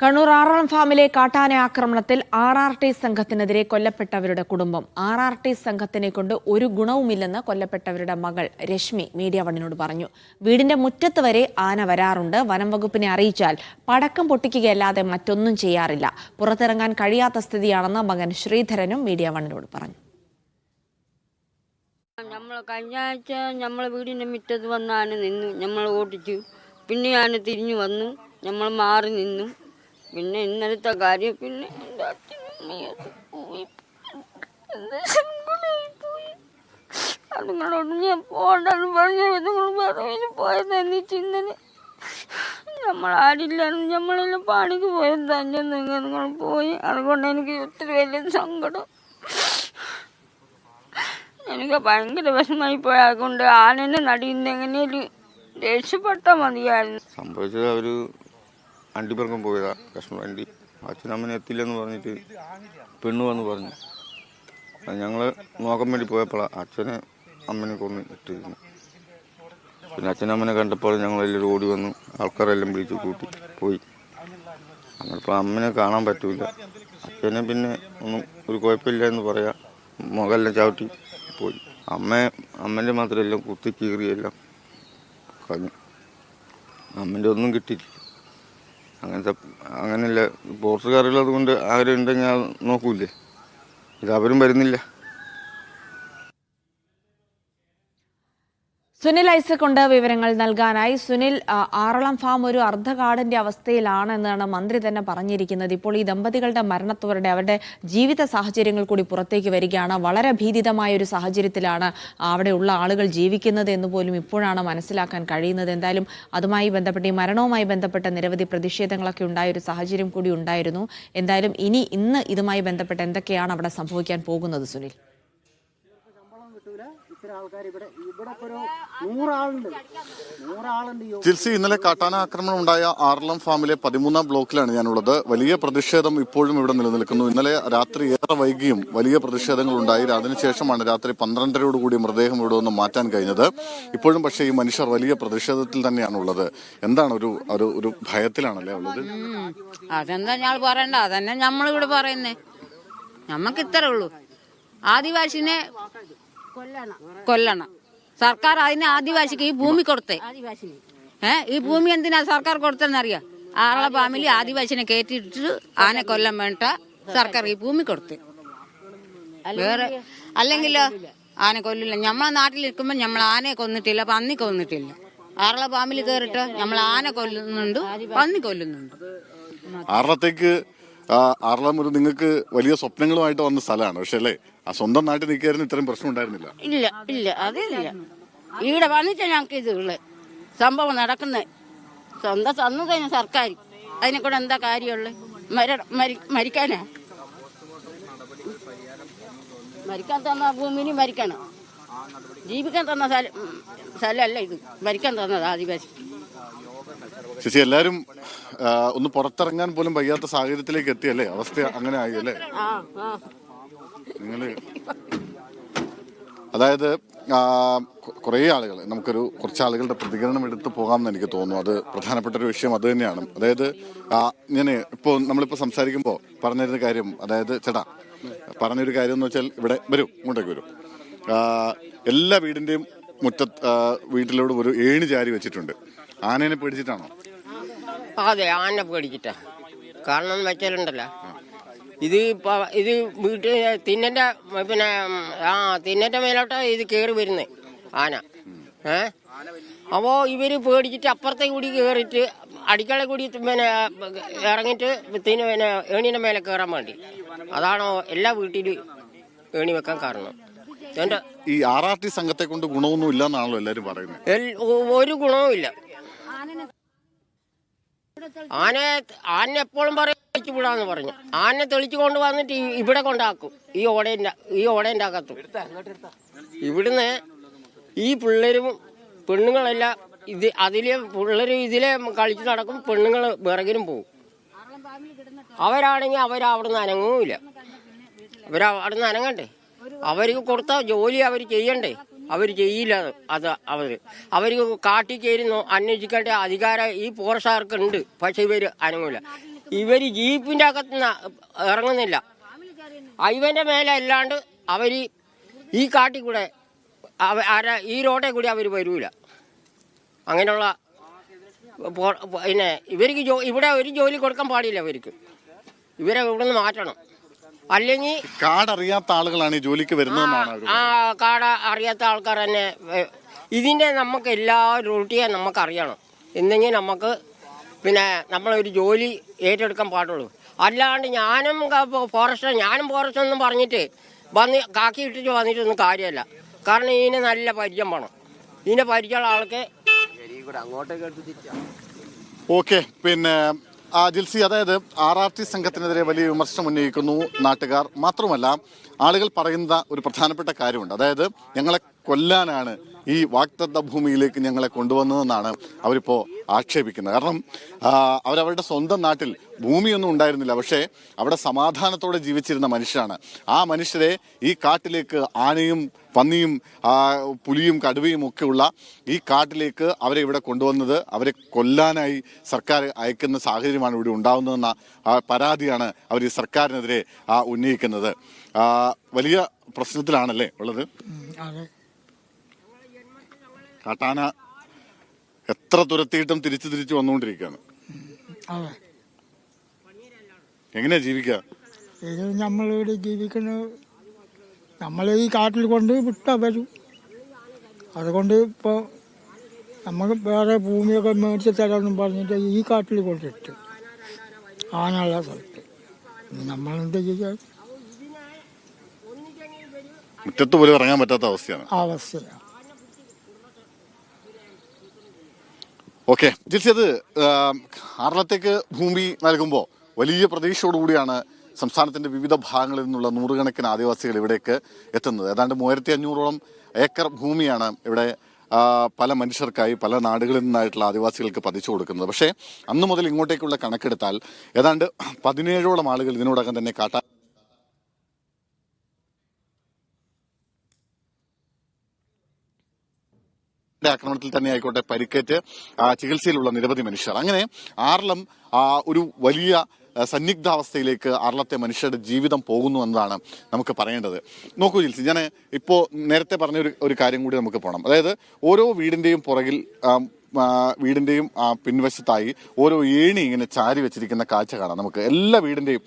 കണ്ണൂർ ആറളം ഫാമിലെ കാട്ടാന ആക്രമണത്തിൽ RRT സംഘത്തിനെതിരെ കൊല്ലപ്പെട്ടവരുടെ കുടുംബം. RRT സംഘത്തിനെ കൊണ്ട് ഒരു ഗുണവുമില്ലെന്ന് കൊല്ലപ്പെട്ടവരുടെ മകൾ രശ്മി മീഡിയ വണ്ണിനോട് പറഞ്ഞു. വീടിന്റെ മുറ്റത്ത് വരെ ആന വരാറുണ്ട്. വനം വകുപ്പിനെ അറിയിച്ചാൽ പടക്കം പൊട്ടിക്കുകയല്ലാതെ മറ്റൊന്നും ചെയ്യാറില്ല. പുറത്തിറങ്ങാൻ കഴിയാത്ത സ്ഥിതിയാണെന്ന് മകൻ ശ്രീധരനും മീഡിയ വണ്ണിനോട് പറഞ്ഞു. കഴിഞ്ഞ ആഴ്ച നമ്മളെ വീടിന്റെ മുറ്റത്ത് വന്ന് ആന നിന്നു. നമ്മൾ ഓടിച്ചു. പിന്നെ ആന തിരിഞ്ഞു വന്നു. നമ്മൾ മാറി നിന്നു. പിന്നെ ഇന്നലത്തെ കാര്യം പിന്നെ എൻ്റെ അച്ഛനും പോയി. അതുങ്ങളോട് ഞാൻ പോകണ്ടെന്ന് പറഞ്ഞു. നിങ്ങൾ പറവിന് പോയതെന്ന് ഇന്നലെ നമ്മളാരില്ലായിരുന്നു. നമ്മളെല്ലാം പണിക്ക് പോയത് തന്നെ നിങ്ങൾ പോയി. അതുകൊണ്ട് എനിക്ക് ഒത്തിരി വലിയ സങ്കടം. എനിക്ക് ഭയങ്കര വിഷമായി പോയതുകൊണ്ട് ആനേനെ നടിയിൽ എങ്ങനെയും രക്ഷപ്പെട്ടാൽ മതിയായിരുന്നു. സംഭവിച്ചത് അവർ വണ്ടിപ്പുറക്കം പോയതാ. കഷ്ണ വണ്ടി അച്ഛനമ്മനെ എത്തില്ലെന്ന് പറഞ്ഞിട്ട് പെണ്ണ് വന്ന് പറഞ്ഞു. ഞങ്ങൾ നോക്കാൻ വേണ്ടി പോയപ്പോഴാണ് അച്ഛനെ അമ്മനെ കൊന്ന് ഇട്ടിരുന്നു. പിന്നെ അച്ഛനമ്മനെ കണ്ടപ്പോൾ ഞങ്ങളെല്ലാവരും ഓടി വന്നു. ആൾക്കാരെല്ലാം വിളിച്ച് കൂട്ടി പോയി. അങ്ങനിപ്പോൾ അമ്മനെ കാണാൻ പറ്റൂല. അച്ഛനെ പിന്നെ ഒന്നും ഒരു കുഴപ്പമില്ല എന്ന് പറയാം. മുഖമെല്ലാം ചവിട്ടി പോയി. അമ്മേൻ്റെ മാത്രമെല്ലാം കുത്തി കീറിയെല്ലാം കഴിഞ്ഞു. അമ്മൻ്റെ ഒന്നും കിട്ടിയിട്ടില്ല. അങ്ങനെയല്ല പോർച്ചുകാരുള്ളത് കൊണ്ട് ആരുണ്ടെങ്കിൽ നോക്കൂലേ. ഇത് അവരും വരുന്നില്ല. സുനിൽ ഐസക് കൊണ്ട് വിവരങ്ങൾ നൽകാനായി. സുനിൽ, ആറളം ഫാം ഒരു അർദ്ധകാടിന്റെ അവസ്ഥയിലാണ് എന്നാണ് മന്ത്രി തന്നെ പറഞ്ഞിരിക്കുന്നത്. ഇപ്പോൾ ഈ ദമ്പതികളുടെ മരണത്തോടെ അവരുടെ ജീവിത സാഹചര്യങ്ങൾ കൂടി പുറത്തേക്ക് വരികയാണ്. വളരെ ഭീതിതമായ ഒരു സാഹചര്യത്തിലാണ് അവിടെയുള്ള ആളുകൾ ജീവിക്കുന്നത് എന്ന് പോലും ഇപ്പോഴാണ് മനസ്സിലാക്കാൻ കഴിയുന്നത്. എന്തായാലും അതുമായി ബന്ധപ്പെട്ട് ഈ മരണവുമായി ബന്ധപ്പെട്ട നിരവധി പ്രതിഷേധങ്ങളൊക്കെ ഉണ്ടായ ഒരു സാഹചര്യം കൂടി ഉണ്ടായിരുന്നു. എന്തായാലും ഇന്ന് ഇതുമായി ബന്ധപ്പെട്ട് എന്തൊക്കെയാണ് അവിടെ സംഭവിക്കാൻ പോകുന്നത് സുനിൽ? ജിൽസി, ഇന്നലെ കാട്ടാന ആക്രമണം ഉണ്ടായ ആറളം ഫാമിലെ 13-ാം ബ്ലോക്കിലാണ് ഞാനുള്ളത്. വലിയ പ്രതിഷേധം ഇപ്പോഴും ഇവിടെ നിലനിൽക്കുന്നു. ഇന്നലെ രാത്രി ഏറെ വൈകിയും വലിയ പ്രതിഷേധങ്ങൾ ഉണ്ടായി. അതിനുശേഷമാണ് രാത്രി 12:30 മൃതദേഹം ഇവിടെ നിന്ന് മാറ്റാൻ കഴിഞ്ഞത്. ഇപ്പോഴും പക്ഷേ ഈ മനുഷ്യർ വലിയ പ്രതിഷേധത്തിൽ തന്നെയാണുള്ളത്. എന്താണ് ഒരു ഭയത്തിലാണല്ലേ ഉള്ളത്? അതെന്താ ഞാൻ പറയണ്ട, അതന്നെ നമ്മളിവിടെ പറയുന്നേ. നമ്മക്ക് ഇത്രേ ഉള്ളൂ, ആദിവാസിനെ കൊല്ലണം. സർക്കാർ അതിന് ആദിവാസിക്ക് ഈ ഭൂമി കൊടുത്തേ. ഈ ഭൂമി എന്തിനാ സർക്കാർ കൊടുത്തെന്നറിയാം? ആറള ഫാമിലി ആദിവാസിനെ കയറ്റിട്ട് ആനെ കൊല്ലം വേണ്ട സർക്കാർ ഈ ഭൂമി കൊടുത്തേ. വേറെ അല്ലെങ്കിലോ ആനെ കൊല്ലില്ല. നമ്മളെ നാട്ടിൽ നിൽക്കുമ്പോൾ നമ്മൾ ആനയെ കൊന്നിട്ടില്ല, പന്നി കൊന്നിട്ടില്ല. ആറള ഫാമിലി കയറിട്ടോ നമ്മൾ ആന കൊല്ലുന്നുണ്ട്, പന്നി കൊല്ലുന്നുണ്ട്. ആറളത്തേക്ക് ആറളം നിങ്ങൾക്ക് വലിയ സ്വപ്നങ്ങളുമായിട്ട് വന്ന സ്ഥലമാണ്. പക്ഷെ അല്ലേ, ആ സ്വന്തം നാട്ടിൽ നിൽക്കായിരുന്നു ഇത്രയും പ്രശ്നം ഉണ്ടായിരുന്നില്ല. ഇല്ല അതില്ല. ഇവിടെ വന്നിട്ട് ഞങ്ങൾക്ക് ഇത് ഉള്ളത് സംഭവം നടക്കുന്നത്. സ്വന്തം തന്നു കഴിഞ്ഞ സർക്കാർ അതിനെ കൂടെ എന്താ കാര്യമുള്ളത്? മരിക്കാനാ? മരിക്കാൻ തന്ന ഭൂമിന് മരിക്കണം. ജീവിക്കാൻ തന്ന സ്ഥലമല്ല ഇത്. മരിക്കാൻ തന്നത് ആദിവാസി. ചേച്ചി, എല്ലാരും ഒന്ന് പുറത്തിറങ്ങാൻ പോലും വയ്യാത്ത സാഹചര്യത്തിലേക്ക് എത്തിയല്ലേ? അവസ്ഥ അങ്ങനെ ആയി അല്ലേ? നിങ്ങള് അതായത് കുറേ ആളുകൾ, കുറച്ച് ആളുകളുടെ പ്രതികരണം എടുത്ത് പോകാമെന്ന് എനിക്ക് തോന്നുന്നു. അത് പ്രധാനപ്പെട്ട ഒരു വിഷയം അത് തന്നെയാണ്. അതായത് നമ്മളിപ്പോൾ സംസാരിക്കുമ്പോൾ പറഞ്ഞിരുന്ന കാര്യം, അതായത് ചേട്ടാ പറഞ്ഞൊരു കാര്യം എന്ന് വെച്ചാൽ, ഇവിടെ ഇങ്ങോട്ടേക്ക് വരും, എല്ലാ വീടിന്റെയും വീട്ടിലോട് ഒരു ഏണി ചാരി വെച്ചിട്ടുണ്ട്. ആനേനെ പേടിച്ചിട്ടാണോ? അതെ, ആന പേടിച്ചിട്ടാ. കാരണം വെച്ചാലുണ്ടല്ലോ, ഇത് വീട്ടിൽ തിന്നന്റെ മേലോട്ടാ ഇത് കയറി വരുന്നേ ആന. അപ്പോ ഇവര് പേടിച്ചിട്ട് അപ്പുറത്തെ കൂടി കയറിയിട്ട് അടിക്കള കൂടി ഇറങ്ങിയിട്ട് ഏണിയുടെ മേലെ കയറാൻ വേണ്ടി. അതാണോ എല്ലാ വീട്ടിലും ഏണി വെക്കാൻ കാരണം. ഈ RRT സംഘത്തെ കൊണ്ട് ഗുണമൊന്നും ഇല്ലെന്നാണല്ലോ എല്ലാരും പറയുന്നത്. ഒരു ഗുണവും ഇല്ല. ആന എപ്പോഴും പറയും തെളിച്ചു വിടാന്ന് പറഞ്ഞു. ആനെ തെളിച്ചു കൊണ്ട് വന്നിട്ട് ഇവിടെ കൊണ്ടാക്കും, ഈ ഓടേന്റെ അകത്തും. ഇവിടുന്ന് ഈ പിള്ളേരും പെണ്ണുങ്ങളെല്ലാം പിള്ളേരും ഇതിലെ കളിച്ചു നടക്കും. പെണ്ണുങ്ങൾ വിറകിനും പോകും. അവരാണെങ്കിൽ അവരവിടുന്ന് അനങ്ങൂല. അവരവിടുന്ന് അനങ്ങണ്ടേ? അവർക്ക് കൊടുത്ത ജോലി അവർ ചെയ്യണ്ടേ? അവർ ചെയ്യില്ല. അവർക്ക് കാട്ടിൽ കയറി അന്വേഷിക്കേണ്ട അധികാരം ഈ ഫോറസ്റ്റുകാർക്ക് ഉണ്ട്. പക്ഷെ ഇവർ അനങ്ങൂല. ഇവർ ജീപ്പിൻ്റെ അകത്തുനിന്ന് ഇറങ്ങുന്നില്ല. ഇവൻ്റെ മേലെ അല്ലാണ്ട് അവർ ഈ കാട്ടിൽ കൂടെ ഈ റോഡിൽ കൂടി അവർ വരൂല. അങ്ങനെയുള്ള പിന്നെ ഇവർക്ക് ഇവിടെ ഒരു ജോലി കൊടുക്കാൻ പാടില്ല. ഇവരെ ഇവിടെ നിന്ന് മാറ്റണം. അല്ലെങ്കിൽ കാടറിയാത്ത ആളുകളാണ് ഈ ജോലിക്ക് വരുന്നതെന്നാണ് കാട അറിയാത്ത ആൾക്കാർ തന്നെ. ഇതിൻ്റെ നമുക്ക് എല്ലാ റൂട്ടിയും നമുക്കറിയണം. എന്നെങ്കിൽ നമുക്ക് പിന്നെ നമ്മളൊരു ജോലി ഏറ്റെടുക്കാൻ പാടുള്ളൂ. അല്ലാണ്ട് ഞാനും ഫോറസ്റ്റ് ഒന്നും പറഞ്ഞിട്ട് കാക്കി ഇട്ടിട്ട് വന്നിട്ടൊന്നും കാര്യമല്ല. കാരണം ഇതിന് നല്ല പരിചയം വേണം. ഇതിൻ്റെ പരിചയമുള്ള ആൾക്ക് ഓക്കെ. പിന്നെ ജിൽസി, അതായത് RRT സംഘത്തിനെതിരെ വലിയ വിമർശനം ഉന്നയിക്കുന്നു നാട്ടുകാർ. മാത്രമല്ല ആളുകൾ പറയുന്ന ഒരു പ്രധാനപ്പെട്ട കാര്യമുണ്ട്. അതായത് ഞങ്ങളെ കൊല്ലാനാണ് ഈ വാഗ്ദത്ത ഭൂമിയിലേക്ക് ഞങ്ങളെ കൊണ്ടുവന്നതെന്നാണ് അവരിപ്പോൾ ആക്ഷേപിക്കുന്നത്. കാരണം അവരവരുടെ സ്വന്തം നാട്ടിൽ ഭൂമിയൊന്നും ഉണ്ടായിരുന്നില്ല, പക്ഷേ അവിടെ സമാധാനത്തോടെ ജീവിച്ചിരുന്ന മനുഷ്യരാണ്. ആ മനുഷ്യരെ ഈ കാട്ടിലേക്ക് ആനയും പന്നിയും പുലിയും കടുവയും ഒക്കെയുള്ള ഈ കാട്ടിലേക്ക് അവരെ ഇവിടെ കൊണ്ടുവന്നത് അവരെ കൊല്ലാനായി സർക്കാർ അയക്കുന്ന സാഹചര്യമാണ് ഇവിടെ ഉണ്ടാകുന്നതെന്ന പരാതിയാണ് അവർ ഈ സർക്കാരിനെതിരെ ഉന്നയിക്കുന്നത്. വലിയ പ്രശ്നത്തിലാണല്ലേ ഉള്ളത്? കാട്ടാന എത്ര തുരത്തിയിട്ടും തിരിച്ചു വന്നുകൊണ്ടിരിക്കുകയാണ്. എങ്ങനെയാ ജീവിക്കുക? നമ്മളിവിടെ ജീവിക്കുന്ന നമ്മളെ ഈ കാട്ടിൽ കൊണ്ട് വിട്ടാ വരും. അതുകൊണ്ട് ഇപ്പോൾ നമുക്ക് വേറെ ഭൂമിയൊക്കെ മേടിച്ച് തരാമെന്നും പറഞ്ഞിട്ട് ഈ കാട്ടിൽ കൊണ്ടിട്ട് ആനുള്ള സ്ഥലത്ത് നമ്മളെന്ത് ചെയ്യാൻ? മുറ്റത്ത് പോലും ഇറങ്ങാൻ പറ്റാത്ത അവസ്ഥയാണ്. ഓക്കെ ജിൽസി, അത് ആറളത്തേക്ക് ഭൂമി നൽകുമ്പോൾ വലിയ പ്രതീക്ഷയോടുകൂടിയാണ് സംസ്ഥാനത്തിന്റെ വിവിധ ഭാഗങ്ങളിൽ നിന്നുള്ള നൂറുകണക്കിന് ആദിവാസികൾ ഇവിടേക്ക് എത്തുന്നത്. ഏതാണ്ട് 3500ഓളം ഏക്കർ ഭൂമിയാണ് ഇവിടെ പല മനുഷ്യർക്കായി പല നാടുകളിൽ നിന്നായിട്ടുള്ള ആദിവാസികൾക്ക് പതിച്ചു കൊടുക്കുന്നത്. പക്ഷേ അന്ന് മുതൽ ഇങ്ങോട്ടേക്കുള്ള കണക്കെടുത്താൽ ഏതാണ്ട് 17ഓളം ആളുകൾ ഇതിനോടകം തന്നെ ആക്രമണത്തിൽ തന്നെ ആയിക്കോട്ടെ പരിക്കേറ്റ് ചികിത്സയിലുള്ള നിരവധി മനുഷ്യർ. അങ്ങനെ ആറളം ഒരു വലിയ സന്നിഗ്ധാവസ്ഥയിലേക്ക് ആറളത്തെ മനുഷ്യരുടെ ജീവിതം പോകുന്നു എന്നതാണ് നമുക്ക് പറയേണ്ടത്. നോക്കൂ ജിൽസി, ഞാൻ ഇപ്പോൾ നേരത്തെ പറഞ്ഞ ഒരു കാര്യം കൂടി നമുക്ക് പോകണം. അതായത് ഓരോ വീടിന്റെയും പുറകിൽ വീടിന്റെയും പിൻവശത്തായി ഓരോ ഏണി ഇങ്ങനെ ചാരി വെച്ചിരിക്കുന്ന കാഴ്ച കാണാം. നമുക്ക് എല്ലാ വീടിന്റെയും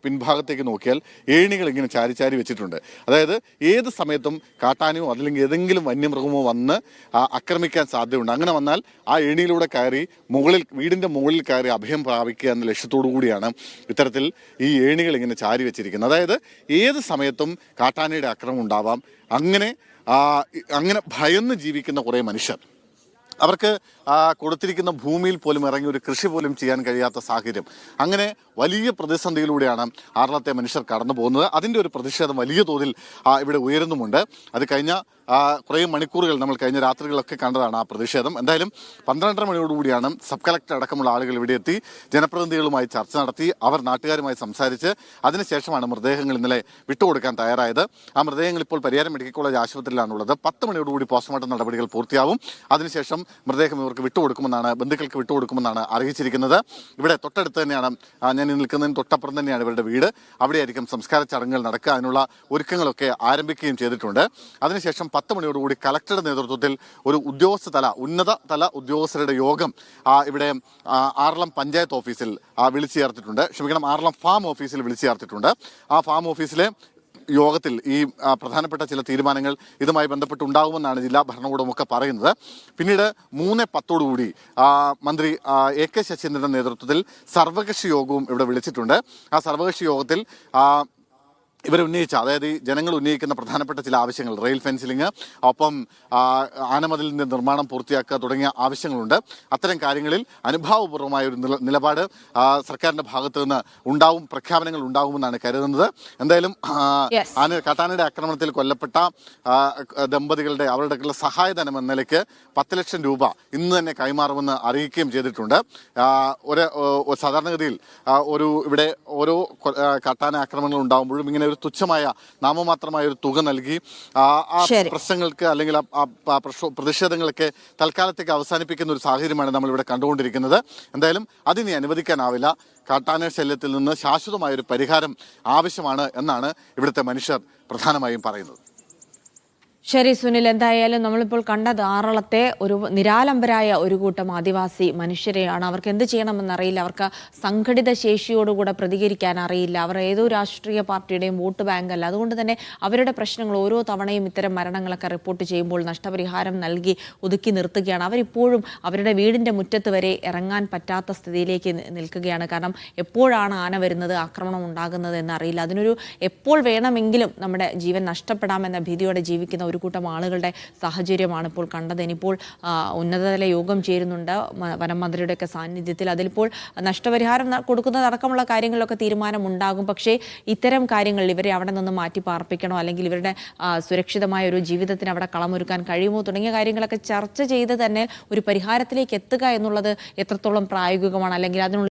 പിൻഭാഗത്തേക്ക് നോക്കിയാൽ ഏണികൾ ഇങ്ങനെ ചാരി വെച്ചിട്ടുണ്ട്. അതായത് ഏത് സമയത്തും കാട്ടാനയോ അല്ലെങ്കിൽ ഏതെങ്കിലും വന്യമൃഗമോ വന്ന് ആക്രമിക്കാൻ സാധ്യതയുണ്ട്. അങ്ങനെ വന്നാൽ ആ ഏണിയിലൂടെ കയറി വീടിന്റെ മുകളിൽ കയറി അഭയം പ്രാപിക്കുക എന്ന ലക്ഷ്യത്തോടു കൂടിയാണ് ഇത്തരത്തിൽ ഈ ഏണികൾ ഇങ്ങനെ ചാരി വെച്ചിരിക്കുന്നത്. അതായത് ഏത് സമയത്തും കാട്ടാനയുടെ ആക്രമണം ഉണ്ടാവാം. അങ്ങനെ ഭയന്ന് ജീവിക്കുന്ന കുറേ മനുഷ്യർ, അവർക്ക് കൊടുത്തിരിക്കുന്ന ഭൂമിയിൽ പോലും ഇറങ്ങി ഒരു കൃഷി പോലും ചെയ്യാൻ കഴിയാത്ത സാഹചര്യം. അങ്ങനെ വലിയ പ്രതിസന്ധിയിലൂടെയാണ് ആറളത്തെ മനുഷ്യർ കടന്നു പോകുന്നത്. അതിൻ്റെ ഒരു പ്രതിഷേധം വലിയ തോതിൽ ഇവിടെ ഉയരുന്നുമുണ്ട്. അത് കഴിഞ്ഞ കുറേ മണിക്കൂറുകൾ നമ്മൾ കഴിഞ്ഞ രാത്രികളൊക്കെ കണ്ടതാണ് ആ പ്രതിഷേധം. എന്തായാലും 12:30 മണിയോടുകൂടിയാണ് സബ് കളക്ടർ അടക്കമുള്ള ആളുകൾ ഇവിടെ എത്തി ജനപ്രതിനിധികളുമായി ചർച്ച നടത്തി അവർ നാട്ടുകാരുമായി സംസാരിച്ച് അതിനുശേഷമാണ് മൃതദേഹങ്ങൾ ഇന്നലെ വിട്ടുകൊടുക്കാൻ തയ്യാറായത്. ആ മൃതദേഹങ്ങൾ ഇപ്പോൾ പരിയാരം മെഡിക്കൽ കോളേജ് ആശുപത്രിയിലാണുള്ളത്. 10 മണിയോടുകൂടി പോസ്റ്റ്മോർട്ടം നടപടികൾ പൂർത്തിയാവും. അതിനുശേഷം മൃതദേഹം ഇവർക്ക് ബന്ധുക്കൾക്ക് വിട്ടുകൊടുക്കുമെന്നാണ് അറിയിച്ചിരിക്കുന്നത്. ഇവിടെ തൊട്ടടുത്ത് തന്നെയാണ്, ഞാൻ നിൽക്കുന്നതിന് തൊട്ടപ്പുറം തന്നെയാണ് ഇവരുടെ വീട്. അവിടെയായിരിക്കും സംസ്കാര ചടങ്ങുകൾ നടക്കുക. അതിനുള്ള ഒരുക്കങ്ങളൊക്കെ ആരംഭിക്കുകയും ചെയ്തിട്ടുണ്ട്. അതിനുശേഷം 10 മണിയോടുകൂടി കളക്ടറുടെ നേതൃത്വത്തിൽ ഒരു ഉന്നത തല ഉദ്യോഗസ്ഥരുടെ യോഗം ഇവിടെ ആറളം പഞ്ചായത്ത് ഓഫീസിൽ ആറളം ഫാം ഓഫീസിൽ വിളിച്ചു ചേർത്തിട്ടുണ്ട്. ആ ഫാം ഓഫീസിലെ യോഗത്തിൽ ഈ പ്രധാനപ്പെട്ട ചില തീരുമാനങ്ങൾ ഇതുമായി ബന്ധപ്പെട്ടുണ്ടാകുമെന്നാണ് ജില്ലാ ഭരണകൂടമൊക്കെ പറയുന്നത്. പിന്നീട് 3:10 മന്ത്രി AK ശശീന്ദ്രന്റെ നേതൃത്വത്തിൽ സർവകക്ഷി യോഗവും ഇവിടെ വിളിച്ചിട്ടുണ്ട്. ആ സർവകക്ഷി യോഗത്തിൽ ഇവരുന്നയിച്ച, അതായത് ഈ ജനങ്ങൾ ഉന്നയിക്കുന്ന പ്രധാനപ്പെട്ട ചില ആവശ്യങ്ങൾ, റെയിൽ ഫെൻസിലിംഗ്, ഒപ്പം ആനമതിലിന്റെ നിർമ്മാണം പൂർത്തിയാക്കുക തുടങ്ങിയ ആവശ്യങ്ങളുണ്ട്. അത്തരം കാര്യങ്ങളിൽ അനുഭാവപൂർവമായ ഒരു നിലപാട് സർക്കാരിന്റെ ഭാഗത്തു നിന്ന് പ്രഖ്യാപനങ്ങൾ ഉണ്ടാകുമെന്നാണ് കരുതുന്നത്. എന്തായാലും കാട്ടാനയുടെ ആക്രമണത്തിൽ കൊല്ലപ്പെട്ട ദമ്പതികളുടെ അവരുടെ സഹായധനം എന്ന നിലയ്ക്ക് 10 ലക്ഷം രൂപ ഇന്ന് തന്നെ കൈമാറുമെന്ന് അറിയിക്കുകയും ചെയ്തിട്ടുണ്ട്. സാധാരണഗതിയിൽ ഇവിടെ ഓരോ കാട്ടാന ആക്രമണങ്ങൾ ഉണ്ടാകുമ്പോഴും ഇങ്ങനെ ഒരു തുച്ഛമായ നാമമാത്രമായ ഒരു തുക നൽകി ആ പ്രശ്നങ്ങൾക്ക് അല്ലെങ്കിൽ പ്രതിഷേധങ്ങളൊക്കെ തൽക്കാലത്തേക്ക് അവസാനിപ്പിക്കുന്ന ഒരു സാഹചര്യമാണ് നമ്മളിവിടെ കണ്ടുകൊണ്ടിരിക്കുന്നത്. എന്തായാലും അതിനി അനുവദിക്കാനാവില്ല. കാട്ടാന ശല്യത്തിൽ നിന്ന് ശാശ്വതമായൊരു പരിഹാരം ആവശ്യമാണ് എന്നാണ് ഇവിടുത്തെ മനുഷ്യർ പ്രധാനമായും പറയുന്നത്. ശരി സുനിൽ, എന്തായാലും നമ്മളിപ്പോൾ കണ്ടത് ആറളത്തെ ഒരു നിരാലംബരായ ഒരു കൂട്ടം ആദിവാസി മനുഷ്യരെയാണ്. അവർക്ക് എന്ത് ചെയ്യണമെന്നറിയില്ല, അവർക്ക് സംഘടിത ശേഷിയോടുകൂടെ പ്രതികരിക്കാൻ അറിയില്ല. അവർ ഏതോ രാഷ്ട്രീയ പാർട്ടിയുടെയും വോട്ട് ബാങ്ക് അല്ല. അതുകൊണ്ട് തന്നെ അവരുടെ പ്രശ്നങ്ങൾ ഓരോ തവണയും ഇത്തരം മരണങ്ങളൊക്കെ റിപ്പോർട്ട് ചെയ്യുമ്പോൾ നഷ്ടപരിഹാരം നൽകി ഒതുക്കി നിർത്തുകയാണ്. അവരിപ്പോഴും അവരുടെ വീടിൻ്റെ മുറ്റത്ത് വരെ ഇറങ്ങാൻ പറ്റാത്ത സ്ഥിതിയിലേക്ക് നിൽക്കുകയാണ്. കാരണം എപ്പോഴാണ് ആന വരുന്നത്, ആക്രമണം ഉണ്ടാകുന്നത് എന്നറിയില്ല. അതിനൊരു എപ്പോൾ വേണമെങ്കിലും നമ്മുടെ ജീവൻ നഷ്ടപ്പെടാമെന്ന ഭീതിയോടെ ജീവിക്കുന്ന ഒരു കൂട്ടം ആളുകളുടെ സാഹചര്യമാണ് ഇപ്പോൾ കണ്ടത്. ഇനിയിപ്പോൾ ഉന്നതതല യോഗം ചേരുന്നുണ്ട് വനം മന്ത്രിയുടെയൊക്കെ സാന്നിധ്യത്തിൽ. അതിലിപ്പോൾ നഷ്ടപരിഹാരം കൊടുക്കുന്നതടക്കമുള്ള കാര്യങ്ങളിലൊക്കെ തീരുമാനമുണ്ടാകും. പക്ഷേ ഇത്തരം കാര്യങ്ങളിൽ ഇവരെ അവിടെ നിന്ന് മാറ്റി പാർപ്പിക്കണോ, അല്ലെങ്കിൽ ഇവരുടെ സുരക്ഷിതമായ ഒരു ജീവിതത്തിന് അവിടെ കളമൊരുക്കാൻ കഴിയുമോ തുടങ്ങിയ കാര്യങ്ങളൊക്കെ ചർച്ച ചെയ്ത് തന്നെ ഒരു പരിഹാരത്തിലേക്ക് എത്തുക എന്നുള്ളത് എത്രത്തോളം പ്രായോഗികമാണ്, അല്ലെങ്കിൽ അതിനുള്ള